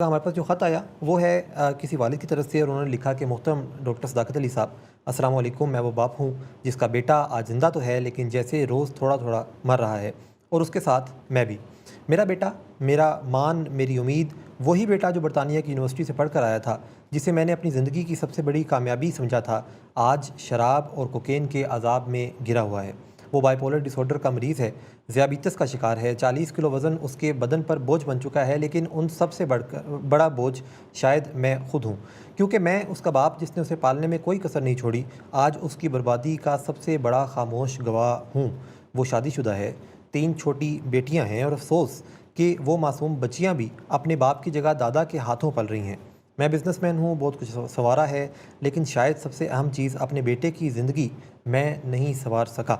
ہمارے پاس جو خط آیا وہ ہے کسی والد کی طرف سے، اور انہوں نے لکھا کہ محترم ڈاکٹر صداقت علی صاحب، السلام علیکم، میں وہ باپ ہوں جس کا بیٹا آج زندہ تو ہے لیکن جیسے روز تھوڑا تھوڑا مر رہا ہے، اور اس کے ساتھ میں بھی۔ میرا بیٹا، میرا مان، میری امید، وہی بیٹا جو برطانیہ کی یونیورسٹی سے پڑھ کر آیا تھا، جسے میں نے اپنی زندگی کی سب سے بڑی کامیابی سمجھا تھا، آج شراب اور کوکین کے عذاب میں گرا ہوا ہے۔ وہ بائی پولر ڈس آرڈر کا مریض ہے، ذیابیطس کا شکار ہے، 40 کلو وزن اس کے بدن پر بوجھ بن چکا ہے، لیکن ان سب سے بڑا بوجھ شاید میں خود ہوں، کیونکہ میں اس کا باپ جس نے اسے پالنے میں کوئی کسر نہیں چھوڑی، آج اس کی بربادی کا سب سے بڑا خاموش گواہ ہوں۔ وہ شادی شدہ ہے، 3 چھوٹی بیٹیاں ہیں، اور افسوس کہ وہ معصوم بچیاں بھی اپنے باپ کی جگہ دادا کے ہاتھوں پل رہی ہیں۔ میں بزنس مین ہوں، بہت کچھ سنوارا ہے، لیکن شاید سب سے اہم چیز اپنے بیٹے کی زندگی میں نہیں سنوار سکا۔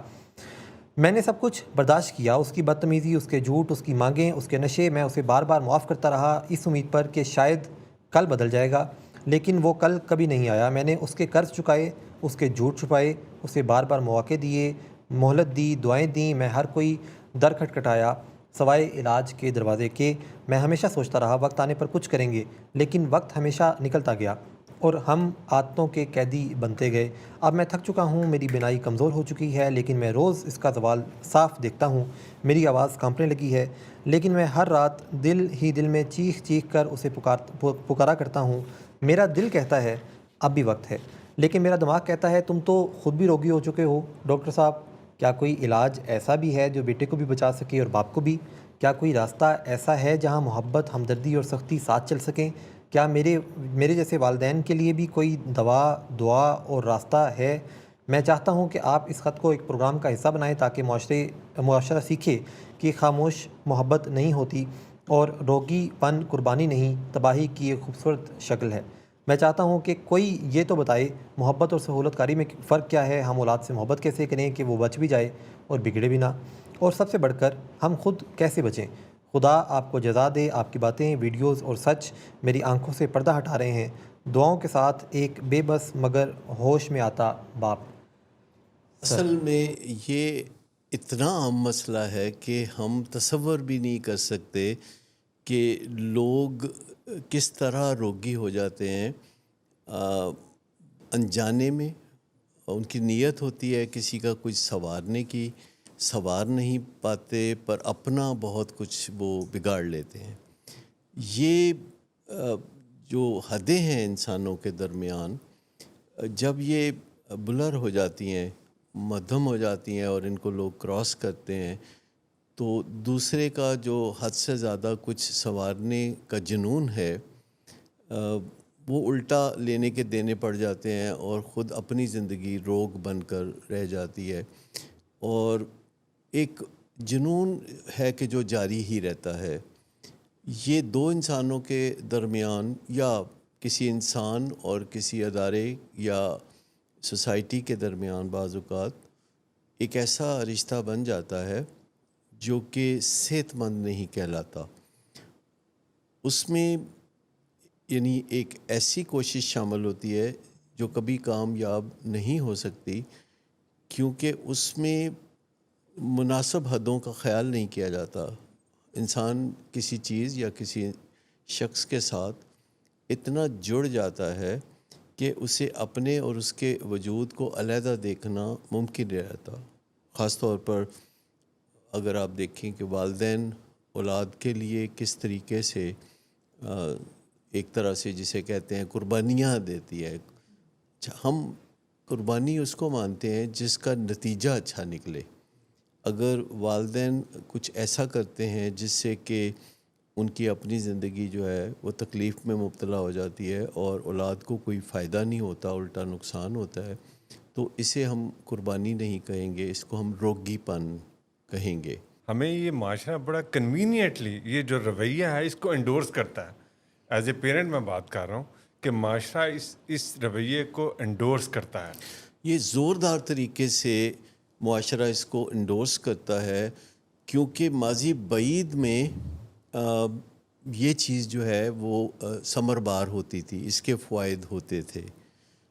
میں نے سب کچھ برداشت کیا، اس کی بدتمیزی، اس کے جھوٹ، اس کی مانگیں، اس کے نشے، میں اسے بار بار معاف کرتا رہا اس امید پر کہ شاید کل بدل جائے گا، لیکن وہ کل کبھی نہیں آیا۔ میں نے اس کے قرض چکائے، اس کے جھوٹ چھپائے، اسے بار بار مواقع دیے، مہلت دی، دعائیں دیں، میں ہر کوئی در کھٹکھٹایا سوائے علاج کے دروازے کے۔ میں ہمیشہ سوچتا رہا وقت آنے پر کچھ کریں گے، لیکن وقت ہمیشہ نکلتا گیا اور ہم عادتوں کے قیدی بنتے گئے۔ اب میں تھک چکا ہوں، میری بینائی کمزور ہو چکی ہے، لیکن میں روز اس کا زوال صاف دیکھتا ہوں۔ میری آواز کانپنے لگی ہے، لیکن میں ہر رات دل ہی دل میں چیخ چیخ کر اسے پکارا کرتا ہوں۔ میرا دل کہتا ہے اب بھی وقت ہے، لیکن میرا دماغ کہتا ہے تم تو خود بھی روگی ہو چکے ہو ڈاکٹر صاحب۔ کیا کوئی علاج ایسا بھی ہے جو بیٹے کو بھی بچا سکے اور باپ کو بھی؟ کیا کوئی راستہ ایسا ہے جہاں محبت، ہمدردی اور سختی ساتھ چل سکیں؟ کیا میرے جیسے والدین کے لیے بھی کوئی دعا اور راستہ ہے؟ میں چاہتا ہوں کہ آپ اس خط کو ایک پروگرام کا حصہ بنائیں تاکہ معاشرہ سیکھے کہ خاموش محبت نہیں ہوتی، اور روگی پن قربانی نہیں، تباہی کی ایک خوبصورت شکل ہے۔ میں چاہتا ہوں کہ کوئی یہ تو بتائے محبت اور سہولت کاری میں فرق کیا ہے، ہم اولاد سے محبت کیسے کریں کہ وہ بچ بھی جائے اور بگڑے بھی نہ، اور سب سے بڑھ کر ہم خود کیسے بچیں۔ خدا آپ کو جزا دے، آپ کی باتیں، ویڈیوز اور سچ میری آنکھوں سے پردہ ہٹا رہے ہیں۔ دعاؤں کے ساتھ، ایک بے بس مگر ہوش میں آتا باپ۔ سر، اصل میں یہ اتنا عام مسئلہ ہے کہ ہم تصور بھی نہیں کر سکتے کہ لوگ کس طرح روگی ہو جاتے ہیں انجانے میں۔ ان کی نیت ہوتی ہے کسی کا کچھ سنوارنے کی، سنوار نہیں پاتے، پر اپنا بہت کچھ وہ بگاڑ لیتے ہیں۔ یہ جو حدیں ہیں انسانوں کے درمیان، جب یہ بلر ہو جاتی ہیں، مدھم ہو جاتی ہیں اور ان کو لوگ کراس کرتے ہیں، تو دوسرے کا جو حد سے زیادہ کچھ سنوارنے کا جنون ہے وہ الٹا لینے کے دینے پڑ جاتے ہیں، اور خود اپنی زندگی روگ بن کر رہ جاتی ہے۔ اور ایک جنون ہے کہ جو جاری ہی رہتا ہے۔ یہ دو انسانوں کے درمیان، یا کسی انسان اور کسی ادارے یا سوسائٹی کے درمیان بعض اوقات ایک ایسا رشتہ بن جاتا ہے جو کہ صحت مند نہیں کہلاتا۔ اس میں یعنی ایک ایسی کوشش شامل ہوتی ہے جو کبھی کامیاب نہیں ہو سکتی، کیونکہ اس میں مناسب حدوں کا خیال نہیں کیا جاتا۔ انسان کسی چیز یا کسی شخص کے ساتھ اتنا جڑ جاتا ہے کہ اسے اپنے اور اس کے وجود کو علیحدہ دیکھنا ممکن نہیں رہتا۔ خاص طور پر اگر آپ دیکھیں کہ والدین اولاد کے لیے کس طریقے سے ایک طرح سے جسے کہتے ہیں قربانیاں دیتی ہے۔ ہم قربانی اس کو مانتے ہیں جس کا نتیجہ اچھا نکلے۔ اگر والدین کچھ ایسا کرتے ہیں جس سے کہ ان کی اپنی زندگی جو ہے وہ تکلیف میں مبتلا ہو جاتی ہے اور اولاد کو کوئی فائدہ نہیں ہوتا، الٹا نقصان ہوتا ہے، تو اسے ہم قربانی نہیں کہیں گے، اس کو ہم روگی پن کہیں گے۔ ہمیں یہ معاشرہ بڑا کنوینئنٹلی یہ جو رویہ ہے اس کو انڈورس کرتا ہے۔ ایز اے پیرنٹ میں بات کر رہا ہوں کہ معاشرہ اس رویے کو انڈورس کرتا ہے۔ یہ زوردار طریقے سے معاشرہ اس کو انڈورس کرتا ہے، کیونکہ ماضی بعید میں یہ چیز جو ہے وہ ثمر بار ہوتی تھی، اس کے فوائد ہوتے تھے۔